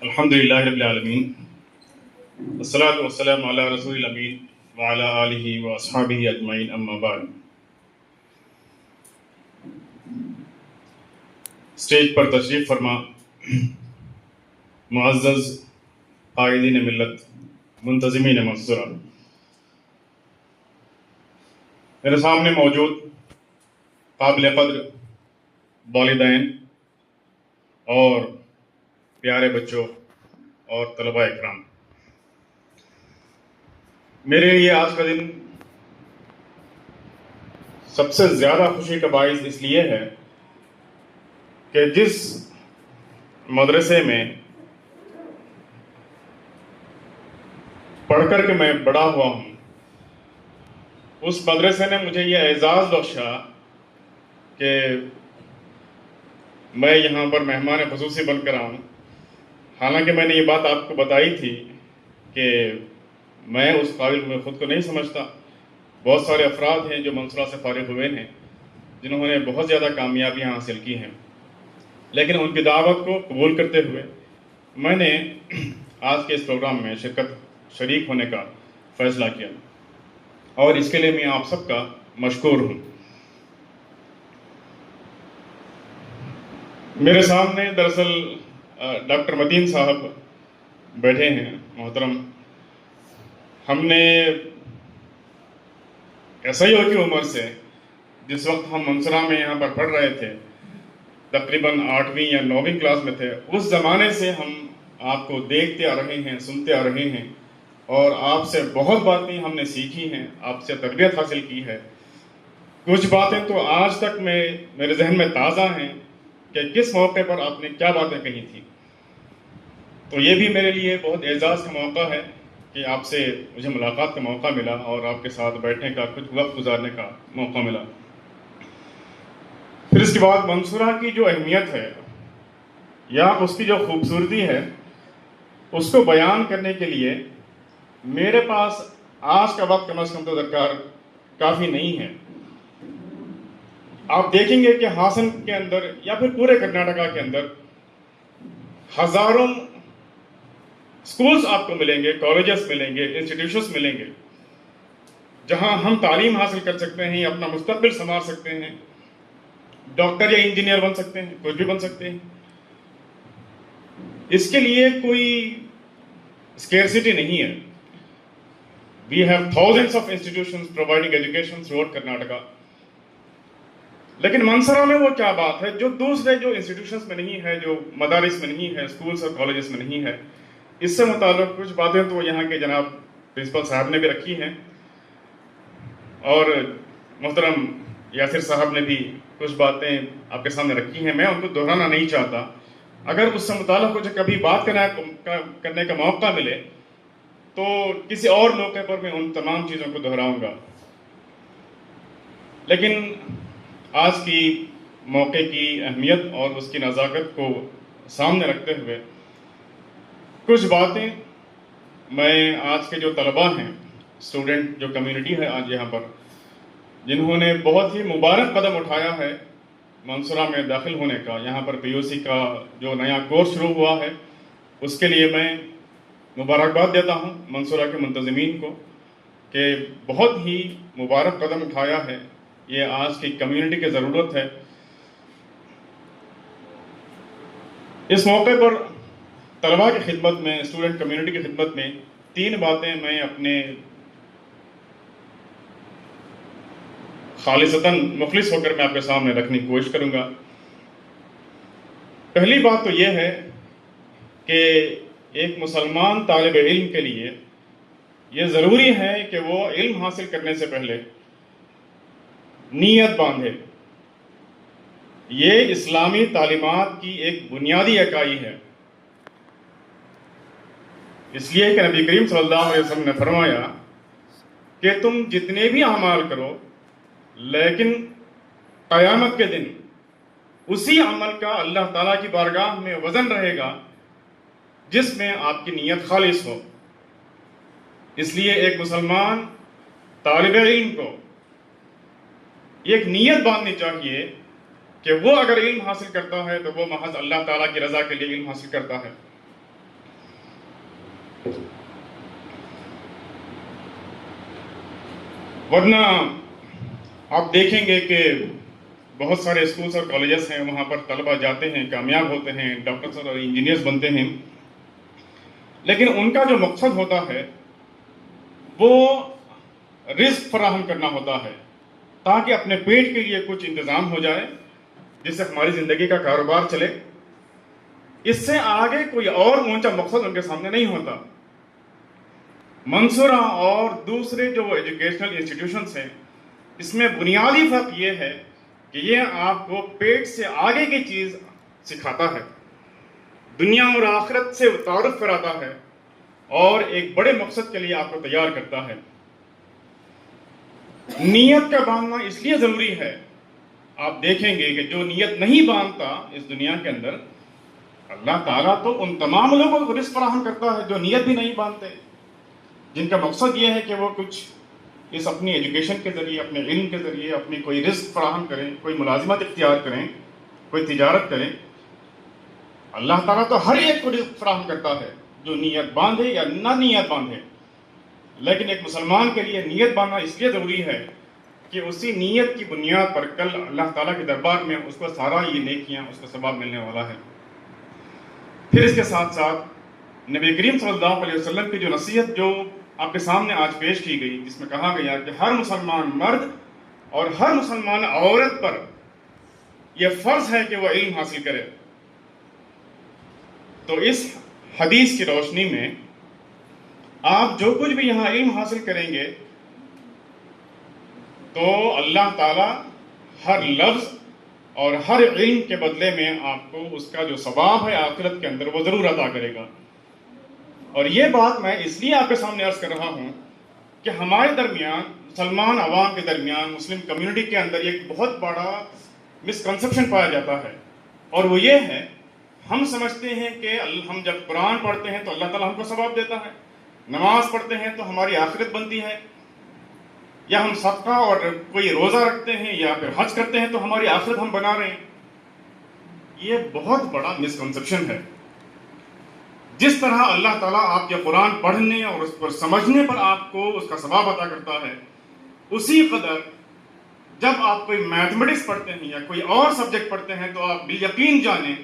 الحمد للہ رب العالمین والصلاة والسلام علی رسول الامین وعلی آلہ واصحابہ اجمعین اما بعد۔ اسٹیج پر تشریف فرما معزز قائدین ملت، منتظمین منصورہ، میرے سامنے موجود قابل قدر والدین اور پیارے بچوں اور طلباء اکرام، میرے لیے آج کا دن سب سے زیادہ خوشی کا باعث اس لیے ہے کہ جس مدرسے میں پڑھ کر کے میں بڑا ہوا ہوں، اس مدرسے نے مجھے یہ اعزاز بخشا کہ میں یہاں پر مہمان خصوصی بن کر آؤں۔ حالانکہ میں نے یہ بات آپ کو بتائی تھی کہ میں اس قابل میں خود کو نہیں سمجھتا۔ بہت سارے افراد ہیں جو منصورہ سے فارغ ہوئے ہیں، جنہوں نے بہت زیادہ کامیابیاں حاصل کی ہیں، لیکن ان کی دعوت کو قبول کرتے ہوئے میں نے آج کے اس پروگرام میں شریک ہونے کا فیصلہ کیا، اور اس کے لیے میں آپ سب کا مشکور ہوں۔ میرے سامنے دراصل ڈاکٹر متین صاحب بیٹھے ہیں محترم۔ ہم نے ایسا ہی ہو کی عمر سے، جس وقت ہم منصورہ میں یہاں پر پڑھ رہے تھے، تقریباً 8ویں یا 9ویں کلاس میں تھے، اس زمانے سے ہم آپ کو دیکھتے آ رہے ہیں، سنتے آ رہے ہیں، اور آپ سے بہت باتیں ہم نے سیکھی ہیں، آپ سے تربیت حاصل کی ہے۔ کچھ باتیں تو آج تک میرے ذہن میں تازہ ہیں کہ کس موقع پر آپ نے کیا باتیں کہی تھی۔ تو یہ بھی میرے لیے بہت اعزاز کا موقع ہے کہ آپ سے مجھے ملاقات کا موقع ملا اور آپ کے ساتھ بیٹھنے کا، کچھ وقت گزارنے کا موقع ملا۔ پھر اس کے بعد منصورہ کی جو اہمیت ہے یا اس کی جو خوبصورتی ہے، اس کو بیان کرنے کے لیے میرے پاس آج کا وقت کم از کم تو درکار کافی نہیں ہے۔ آپ دیکھیں گے کہ ہاسن کے اندر یا پھر پورے کرناٹکا کے اندر ہزاروں سکولز آپ کو ملیں گے، کالجز ملیں گے، انسٹیٹیوشنز ملیں گے، جہاں ہم تعلیم حاصل کر سکتے ہیں، اپنا مستقبل سنوار سکتے ہیں، ڈاکٹر یا انجینئر بن سکتے ہیں، کچھ بھی بن سکتے ہیں۔ اس کے لیے کوئی اسکیئرسٹی نہیں ہے۔ We have thousands of institutions providing education throughout Karnataka. لیکن منصورہ میں وہ کیا بات ہے جو دوسرے جو انسٹیٹیوشنز میں نہیں ہے، جو مدارس میں نہیں ہے، اسکولز اور کالجز میں نہیں ہے؟ اس سے متعلق کچھ باتیں تو یہاں کے جناب پرنسپل صاحب نے بھی رکھی ہیں، اور محترم یاسر صاحب نے بھی کچھ باتیں آپ کے سامنے رکھی ہیں، میں ان کو دہرانا نہیں چاہتا۔ اگر اس سے متعلق کچھ کبھی بات کرنے کا موقع ملے تو کسی اور موقع پر میں ان تمام چیزوں کو دہراؤں گا۔ لیکن آج کی موقع کی اہمیت اور اس کی نزاکت کو سامنے رکھتے ہوئے کچھ باتیں میں آج کے جو طلباء ہیں، اسٹوڈنٹ جو کمیونٹی ہے آج یہاں پر، جنہوں نے بہت ہی مبارک قدم اٹھایا ہے منصورہ میں داخل ہونے کا، یہاں پر پی یو سی کا جو نیا کورس شروع ہوا ہے، اس کے لیے میں مبارکباد دیتا ہوں منصورہ کے منتظمین کو کہ بہت ہی مبارک قدم اٹھایا ہے۔ یہ آج کی کمیونٹی کی ضرورت ہے۔ اس موقع پر طلباء کی خدمت میں، اسٹوڈنٹ کمیونٹی کی خدمت میں 3 باتیں میں اپنے خالصتاً مخلص ہو کر میں آپ کے سامنے رکھنے کی کوشش کروں گا۔ پہلی بات تو یہ ہے کہ ایک مسلمان طالب علم کے لیے یہ ضروری ہے کہ وہ علم حاصل کرنے سے پہلے نیت باندھے۔ یہ اسلامی تعلیمات کی ایک بنیادی اکائی ہے، اس لیے کہ نبی کریم صلی اللہ علیہ وسلم نے فرمایا کہ تم جتنے بھی اعمال کرو، لیکن قیامت کے دن اسی عمل کا اللہ تعالیٰ کی بارگاہ میں وزن رہے گا جس میں آپ کی نیت خالص ہو۔ اس لیے ایک مسلمان طالب علم کو ایک نیت باندھنی چاہیے کہ وہ اگر علم حاصل کرتا ہے تو وہ محض اللہ تعالیٰ کی رضا کے لیے علم حاصل کرتا ہے۔ ورنہ آپ دیکھیں گے کہ بہت سارے اسکولس اور کالجز ہیں، وہاں پر طلبہ جاتے ہیں، کامیاب ہوتے ہیں، ڈاکٹرز اور انجینئرز بنتے ہیں، لیکن ان کا جو مقصد ہوتا ہے وہ رزق فراہم کرنا ہوتا ہے، تاکہ اپنے پیٹ کے لیے کچھ انتظام ہو جائے جس سے ہماری زندگی کا کاروبار چلے۔ اس سے آگے کوئی اور اونچا مقصد ان کے سامنے نہیں ہوتا۔ منصورہ اور دوسرے جو ایجوکیشنل انسٹیٹیوشنز ہیں، اس میں بنیادی فرق یہ ہے کہ یہ آپ کو پیٹ سے آگے کی چیز سکھاتا ہے، دنیا اور آخرت سے تعارف کراتا ہے، اور ایک بڑے مقصد کے لیے آپ کو تیار کرتا ہے۔ نیت کا باندھنا اس لیے ضروری ہے، آپ دیکھیں گے کہ جو نیت نہیں باندھتا اس دنیا کے اندر، اللہ تعالیٰ تو ان تمام لوگوں کو رزق فراہم کرتا ہے جو نیت بھی نہیں باندھتے، جن کا مقصد یہ ہے کہ وہ کچھ اس اپنی ایجوکیشن کے ذریعے، اپنے علم کے ذریعے اپنی کوئی رزق فراہم کریں، کوئی ملازمت اختیار کریں، کوئی تجارت کریں۔ اللہ تعالیٰ تو ہر ایک کو رزق فراہم کرتا ہے، جو نیت باندھے یا نہ نیت باندھے، لیکن ایک مسلمان کے لیے نیت باندھنا اس لیے ضروری ہے کہ اسی نیت کی بنیاد پر کل اللہ تعالیٰ کے دربار میں اس کو سارا یہ نیکیاں، اس کو ثواب ملنے والا ہے۔ پھر اس کے ساتھ ساتھ نبی کریم صلی اللہ علیہ وسلم کی جو نصیحت جو آپ کے سامنے آج پیش کی گئی، جس میں کہا گیا کہ ہر مسلمان مرد اور ہر مسلمان عورت پر یہ فرض ہے کہ وہ علم حاصل کرے، تو اس حدیث کی روشنی میں آپ جو کچھ بھی یہاں علم حاصل کریں گے تو اللہ تعالیٰ ہر لفظ اور ہر علم کے بدلے میں آپ کو اس کا جو ثواب ہے آخرت کے اندر وہ ضرور عطا کرے گا۔ اور یہ بات میں اس لیے آپ کے سامنے عرض کر رہا ہوں کہ ہمارے درمیان، مسلمان عوام کے درمیان، مسلم کمیونٹی کے اندر ایک بہت بڑا مسکنسیپشن پایا جاتا ہے، اور وہ یہ ہے، ہم سمجھتے ہیں کہ ہم جب قرآن پڑھتے ہیں تو اللہ تعالیٰ ہم کو ثواب دیتا ہے، نماز پڑھتے ہیں تو ہماری آخرت بنتی ہے، یا ہم صدقہ اور کوئی روزہ رکھتے ہیں یا پھر حج کرتے ہیں تو ہماری آخرت ہم بنا رہے ہیں۔ یہ بہت بڑا مسکنسیپشن ہے۔ جس طرح اللہ تعالیٰ آپ کے قرآن پڑھنے اور اس پر سمجھنے پر آپ کو اس کا ثواب عطا کرتا ہے، اسی قدر جب آپ کوئی میتھمیٹکس پڑھتے ہیں یا کوئی اور سبجیکٹ پڑھتے ہیں تو آپ بالیقین جانیں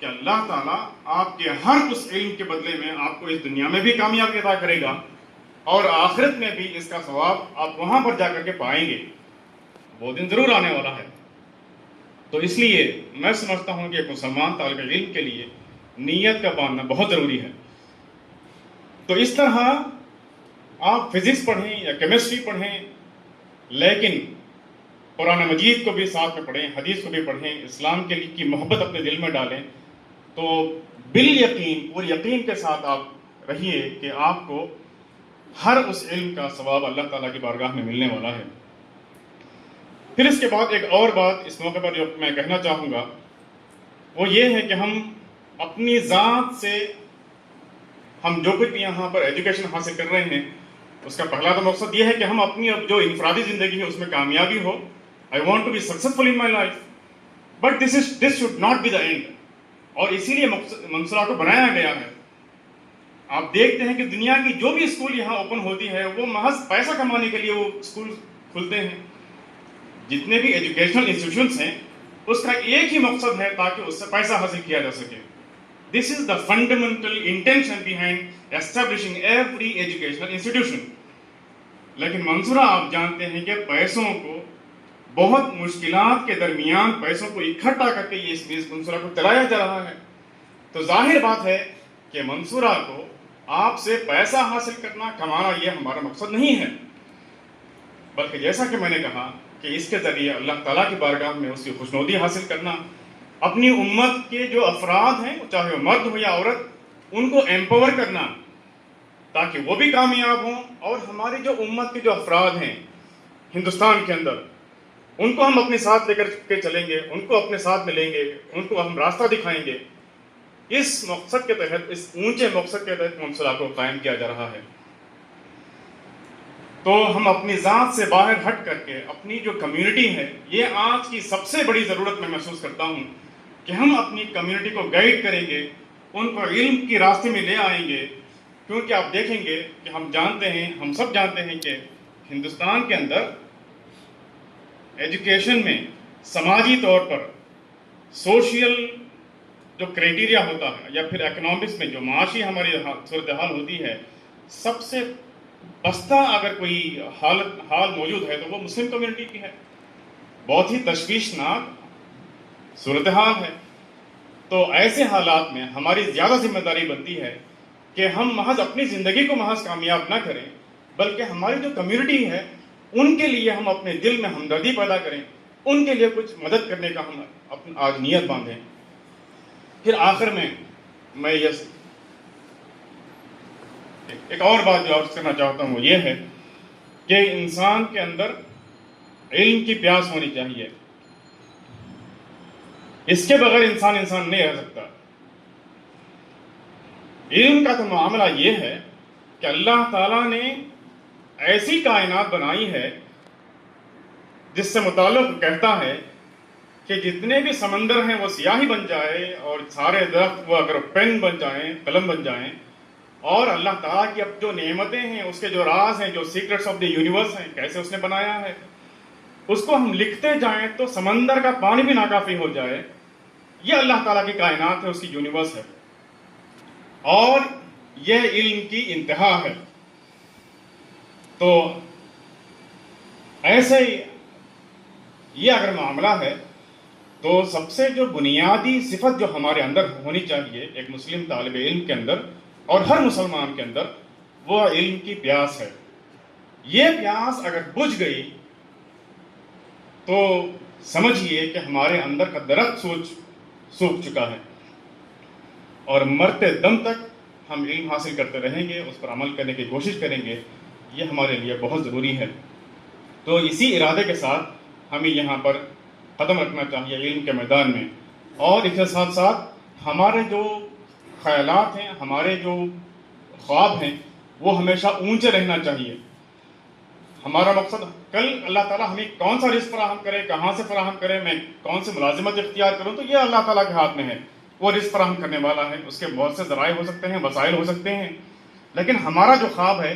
کہ اللہ تعالیٰ آپ کے ہر اس علم کے بدلے میں آپ کو اس دنیا میں بھی کامیابی عطا کرے گا، اور آخرت میں بھی اس کا ثواب آپ وہاں پر جا کر کے پائیں گے۔ وہ دن ضرور آنے والا ہے۔ تو اس لیے میں سمجھتا ہوں کہ ایک مسلمان طالب علم کے لیے نیت کا باندھنا بہت ضروری ہے۔ تو اس طرح آپ فزکس پڑھیں یا کیمسٹری پڑھیں، لیکن قرآن مجید کو بھی ساتھ میں پڑھیں، حدیث کو بھی پڑھیں، اسلام کے لیے کی محبت اپنے دل میں ڈالیں، تو بالیقین، پوری یقین کے ساتھ آپ رہیے کہ آپ کو ہر اس علم کا ثواب اللہ تعالیٰ کی بارگاہ میں ملنے والا ہے۔ پھر اس کے بعد ایک اور بات اس موقع پر جو میں کہنا چاہوں گا وہ یہ ہے کہ ہم اپنی ذات سے، ہم جو کچھ بھی یہاں پر ایجوکیشن حاصل کر رہے ہیں، اس کا پہلا تو مقصد یہ ہے کہ ہم اپنی جو انفرادی زندگی ہے اس میں کامیابی ہو۔ I want to be successful in my life, but this should not be the end۔ اور اسی لیے منصورہ کو بنایا گیا ہے۔ آپ دیکھتے ہیں کہ دنیا کی جو بھی اسکول یہاں اوپن ہوتی ہے وہ محض پیسہ کمانے کے لیے وہ اسکول کھلتے ہیں۔ جتنے بھی ایجوکیشنل انسٹیٹیوشنس ہیں اس کا ایک ہی مقصد ہے تاکہ اس سے پیسہ حاصل کیا جا سکے۔ This is the fundamental intention behind establishing every educational institution۔ لیکن منصورہ آپ جانتے ہیں کہ پیسوں کو، بہت مشکلات کے درمیان پیسوں کو اکٹھا کر کے یہ اس منصورہ کو چلایا جا رہا ہے۔ تو ظاہر بات ہے کہ منصورہ کو آپ سے پیسہ حاصل کرنا، کمانا، یہ ہمارا مقصد نہیں ہے، بلکہ جیسا کہ میں نے کہا کہ اس کے ذریعے اللہ تعالیٰ کی بارگاہ میں اس کی خوشنودی حاصل کرنا، اپنی امت کے جو افراد ہیں چاہے وہ مرد ہو یا عورت، ان کو ایمپاور کرنا تاکہ وہ بھی کامیاب ہوں، اور ہماری جو امت کے جو افراد ہیں ہندوستان کے اندر، ان کو ہم اپنے ساتھ لے کر کے چلیں گے، ان کو اپنے ساتھ میں لیں گے، ان کو ہم راستہ دکھائیں گے۔ اس مقصد کے تحت، اس اونچے مقصد کے تحت منصورہ کو قائم کیا جا رہا ہے۔ تو ہم اپنی ذات سے باہر ہٹ کر کے اپنی جو کمیونٹی ہے، یہ آج کی سب سے بڑی ضرورت میں محسوس کرتا ہوں کہ ہم اپنی کمیونٹی کو گائیڈ کریں گے، ان کو علم کی راستے میں لے آئیں گے، کیونکہ آپ دیکھیں گے کہ ہم جانتے ہیں، ہم سب جانتے ہیں کہ ہندوستان کے اندر ایجوکیشن میں سماجی طور پر سوشل جو کرائٹیریا ہوتا ہے یا پھر اکنامکس میں جو معاشی ہماری صورتحال ہوتی ہے، سب سے پستہ اگر کوئی حال موجود ہے تو وہ مسلم کمیونٹی کی ہے. بہت ہی تشویشناک صورتحال ہے. تو ایسے حالات میں ہماری زیادہ ذمہ داری بنتی ہے کہ ہم محض اپنی زندگی کو محض کامیاب نہ کریں، بلکہ ہماری جو کمیونٹی ہے ان کے لیے ہم اپنے دل میں ہمدردی پیدا کریں، ان کے لیے کچھ مدد کرنے کا ہم آج نیت باندھیں. پھر آخر میں یہ ایک اور بات جو عرض کرنا چاہتا ہوں وہ یہ ہے کہ انسان کے اندر علم کی پیاس ہونی چاہیے. اس کے بغیر انسان نہیں رہ سکتا. علم کا تو معاملہ یہ ہے کہ اللہ تعالیٰ نے ایسی کائنات بنائی ہے جس سے متعلق کہتا ہے کہ جتنے بھی سمندر ہیں وہ سیاہی بن جائے اور سارے درخت وہ اگر پین بن جائیں، قلم بن جائیں، اور اللہ تعالیٰ کی اب جو نعمتیں ہیں، اس کے جو راز ہیں، جو سیکرٹس آف دی یونیورس ہیں، کیسے اس نے بنایا ہے، اس کو ہم لکھتے جائیں تو سمندر کا پانی بھی ناکافی ہو جائے. یہ اللہ تعالیٰ کی کائنات ہے، اس کی یونیورس ہے، اور یہ علم کی انتہا ہے. تو ایسے یہ اگر معاملہ ہے تو سب سے جو بنیادی صفت جو ہمارے اندر ہونی چاہیے ایک مسلم طالب علم کے اندر اور ہر مسلمان کے اندر، وہ علم کی پیاس ہے. یہ پیاس اگر بجھ گئی تو سمجھیے کہ ہمارے اندر کا درخت سوکھ چکا ہے، اور مرتے دم تک ہم علم حاصل کرتے رہیں گے، اس پر عمل کرنے کی کوشش کریں گے. یہ ہمارے لیے بہت ضروری ہے. تو اسی ارادے کے ساتھ ہمیں یہاں پر قدم رکھنا چاہیے علم کے میدان میں، اور اس کے ساتھ ساتھ ہمارے جو خیالات ہیں، ہمارے جو خواب ہیں، وہ ہمیشہ اونچے رہنا چاہیے. ہمارا مقصد کل اللہ تعالیٰ ہمیں کون سا رزق فراہم کرے، کہاں سے فراہم کرے، میں کون سی ملازمت اختیار کروں، تو یہ اللہ تعالیٰ کے ہاتھ میں ہے. وہ رزق فراہم کرنے والا ہے. اس کے بہت سے ذرائع ہو سکتے ہیں، وسائل ہو سکتے ہیں، لیکن ہمارا جو خواب ہے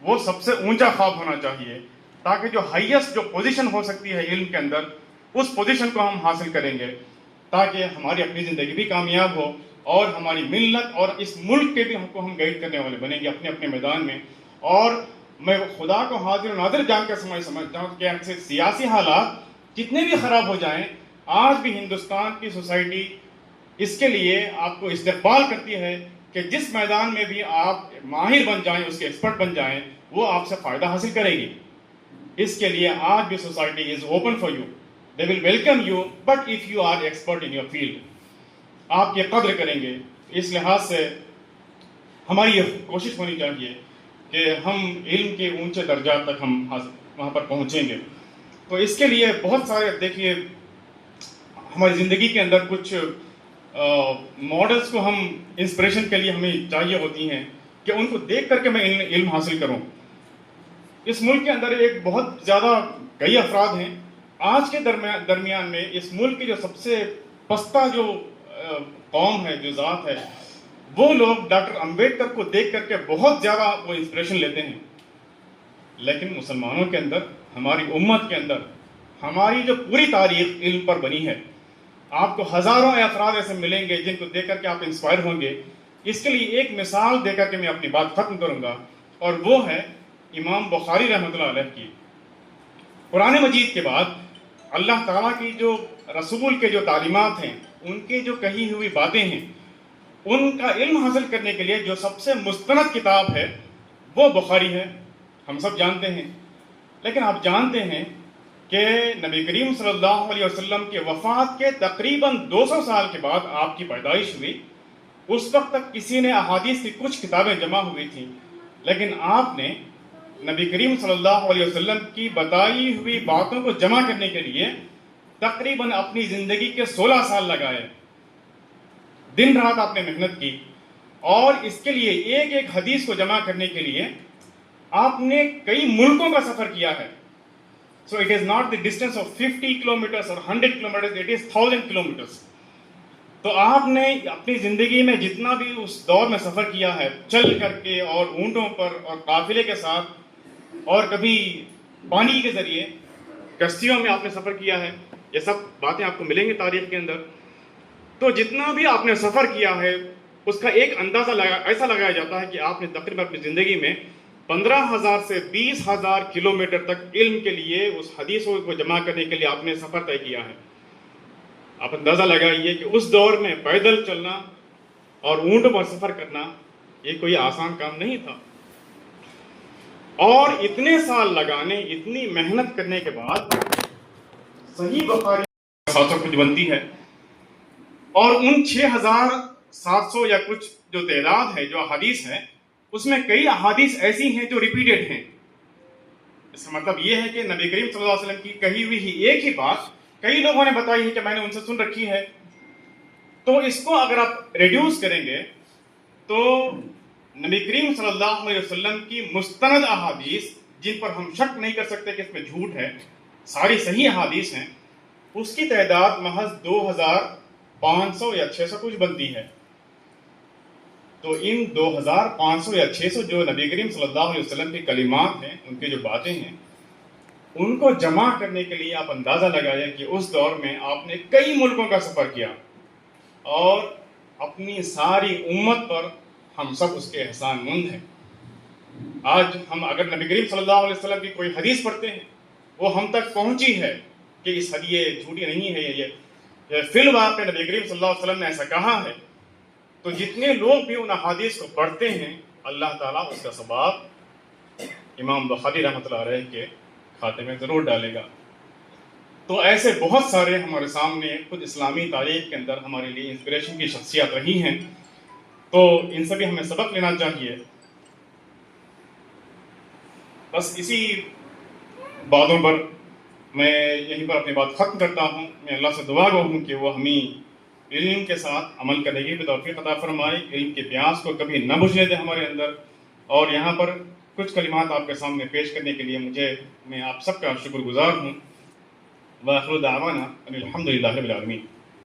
وہ سب سے اونچا خواب ہونا چاہیے، تاکہ جو ہائیسٹ جو پوزیشن ہو سکتی ہے علم کے اندر، اس پوزیشن کو ہم حاصل کریں گے، تاکہ ہماری اپنی زندگی بھی کامیاب ہو اور ہماری ملت اور اس ملک کے بھی ہم کو گائیڈ کرنے والے بنیں گے اپنے اپنے میدان میں. اور میں خدا کو حاضر و ناظر جان کے سمجھتا ہوں کہ سیاسی حالات جتنے بھی خراب ہو جائیں، آج بھی ہندوستان کی سوسائٹی اس کے لیے آپ کو استقبال کرتی ہے کہ جس میدان میں بھی آپ ماہر بن جائیں، اس کے ایکسپرٹ بن جائیں، وہ آپ سے فائدہ حاصل کرے گی. اس کے لیے آج بھی society is open for you. They will welcome you, but if you are expert in your field. آپ یہ قدر کریں گے. اس لحاظ سے ہماری یہ کوشش ہونی چاہیے کہ ہم علم کے اونچے درجات تک ہم وہاں پر پہنچیں گے. تو اس کے لیے بہت سارے دیکھیے ہماری زندگی کے اندر کچھ ماڈلز کو ہم انسپریشن کے لیے ہمیں چاہیے ہوتی ہیں کہ ان کو دیکھ کر کے میں علم حاصل کروں. اس ملک کے اندر ایک بہت زیادہ کئی افراد ہیں آج کے درمیان میں. اس ملک کی جو سب سے پستہ جو قوم ہے، جو ذات ہے، وہ لوگ ڈاکٹر امبیڈکر کو دیکھ کر کے بہت زیادہ وہ انسپریشن لیتے ہیں. لیکن مسلمانوں کے اندر، ہماری امت کے اندر، ہماری جو پوری تاریخ علم پر بنی ہے، آپ کو ہزاروں افراد ایسے ملیں گے جن کو دیکھ کر کے آپ انسپائر ہوں گے. اس کے لیے ایک مثال دے کر کے میں اپنی بات ختم کروں گا، اور وہ ہے امام بخاری رحمۃ اللہ علیہ کی. قرآن مجید کے بعد اللہ تعالیٰ کی جو رسول کے جو تعلیمات ہیں، ان کی جو کہی ہوئی باتیں ہیں، ان کا علم حاصل کرنے کے لیے جو سب سے مستند کتاب ہے وہ بخاری ہے. ہم سب جانتے ہیں. لیکن آپ جانتے ہیں کہ نبی کریم صلی اللہ علیہ وسلم کے وفات کے تقریباً 200 سال کے بعد آپ کی پیدائش ہوئی. اس وقت تک کسی نے احادیث کی کچھ کتابیں جمع ہوئی تھیں، لیکن آپ نے نبی کریم صلی اللہ علیہ وسلم کی بتائی ہوئی باتوں کو جمع کرنے کے لیے تقریباً اپنی زندگی کے 16 سال لگائے. دن رات آپ نے محنت کی، اور اس کے لیے ایک ایک حدیث کو جمع کرنے کے لیے آپ نے کئی ملکوں کا سفر کیا ہے. So it is not the distance of 50 kilometers or 100 kilometers, it is 1000 kilometers. تو آپ نے اپنی زندگی میں جتنا بھی اس دور میں سفر کیا ہے، چل کر کے اور اونٹوں پر اور قافلے کے ساتھ، اور کبھی پانی کے ذریعے کشتیوں میں آپ نے سفر کیا ہے، یہ سب باتیں آپ کو ملیں گی تاریخ کے اندر. تو جتنا بھی آپ نے سفر کیا ہے اس کا ایک اندازہ ایسا لگایا جاتا ہے کہ آپ نے تقریباً اپنی زندگی میں 15,000 سے 20,000 کلومیٹر تک علم کے لیے، اس حدیثوں کو جمع کرنے کے لیے آپ نے سفر طے کیا ہے. آپ اندازہ لگائیے کہ اس دور میں پیدل چلنا اور اونٹوں پر سفر کرنا یہ کوئی آسان کام نہیں تھا. اور اتنے سال لگانے، اتنی محنت کرنے کے بعد صحیح بخاری 700 کچھ بنتی ہے، اور ان 6,700 یا کچھ جو تعداد ہے، جو احادیث ہے، اس میں کئی احادیث ایسی ہیں جو ریپیٹڈ ہیں. اس کا مطلب یہ ہے کہ نبی کریم صلی اللہ علیہ وسلم کی کہی ہوئی ایک ہی بات کئی لوگوں نے بتائی ہے کہ میں نے ان سے سن رکھی ہے. تو اس کو اگر آپ ریڈیوس کریں گے تو نبی کریم صلی اللہ علیہ وسلم کی مستند احادیث، جن پر ہم شک نہیں کر سکتے کہ اس میں جھوٹ ہے، ساری صحیح احادیث ہیں، اس کی تعداد محض 2,500 یا 600 کچھ بنتی ہے. تو ان 2,500 یا 600 جو نبی کریم صلی اللہ علیہ وسلم کے کلمات ہیں، ان کی جو باتیں ہیں، ان کو جمع کرنے کے لیے آپ اندازہ لگائیں کہ اس دور میں آپ نے کئی ملکوں کا سفر کیا، اور اپنی ساری امت پر ہم سب اس کے احسان مند ہیں. آج ہم اگر نبی کریم صلی اللہ علیہ وسلم کی کوئی حدیث پڑھتے ہیں، وہ ہم تک پہنچی ہے کہ اس حدیث جھوٹی نہیں ہے، یہ فی الواقع نبی کریم صلی اللہ علیہ وسلم نے ایسا کہا ہے، تو جتنے لوگ بھی ان احادیث کو پڑھتے ہیں، اللہ تعالیٰ اس کا ثواب امام بخاری رحمۃ اللہ علیہ کے کھاتے میں ضرور ڈالے گا. تو ایسے بہت سارے ہمارے سامنے خود اسلامی تاریخ کے اندر ہمارے لیے انسپریشن کی شخصیات رہی ہیں. تو ان سے بھی ہمیں سبق لینا چاہیے. بس اسی باتوں پر میں یہیں پر اپنی بات ختم کرتا ہوں. میں اللہ سے دعا گو ہوں کہ وہ ہمیں علم کے ساتھ عمل کرنے کی بھی توفیق عطا فرمائے، علم کے پیاس کو کبھی نہ بجھنے دے ہمارے اندر. اور یہاں پر کچھ کلمات آپ کے سامنے پیش کرنے کے لیے میں آپ سب کا شکر گزار ہوں. وآخر دعوانا ان الحمد للہ رب العالمین.